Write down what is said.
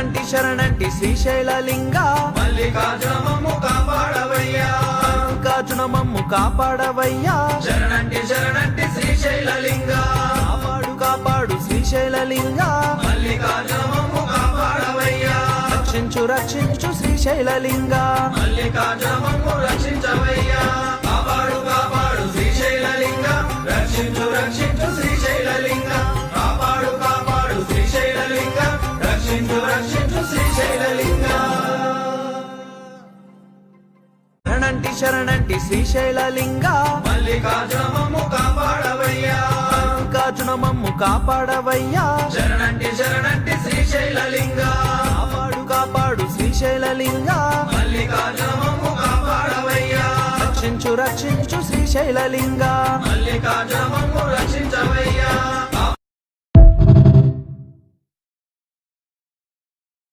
శరణంటి శ్రీశైలలింగ మల్లికార్జునమమ్ము కాపాడవయ్యా మల్లికార్జునమమ్ము కాపాడవయ్యా శరణంటి శ్రీశైలలింగ కాపాడు కాపాడు శ్రీశైలలింగ మల్లికార్జునమమ్ము కాపాడవయ్యా రక్షించు శ్రీశైలలింగ మల్లికార్జునమమ్ము రక్షించవయ్యా కాపాడు కాపాడు శ్రీశైలలింగ రక్షించు శ్రీశైలలింగ కాపాడు కాపాడు శ్రీశైలలింగ రక్షించు శ్రీశైలలింగ శరణంటి శ్రీశైలలింగ మల్లికార్జునమమ్ము కాపాడవయ్యా మల్లికార్జునమమ్ము కాపాడవయ్యా శరణంటి శ్రీశైలలింగ కాపాడు కాపాడు శ్రీశైలలింగ మల్లికార్జునమమ్ము కాపాడవయ్యా రక్షించు శ్రీశైలలింగ మల్లికార్జునమమ్ము రక్షించవయ్యా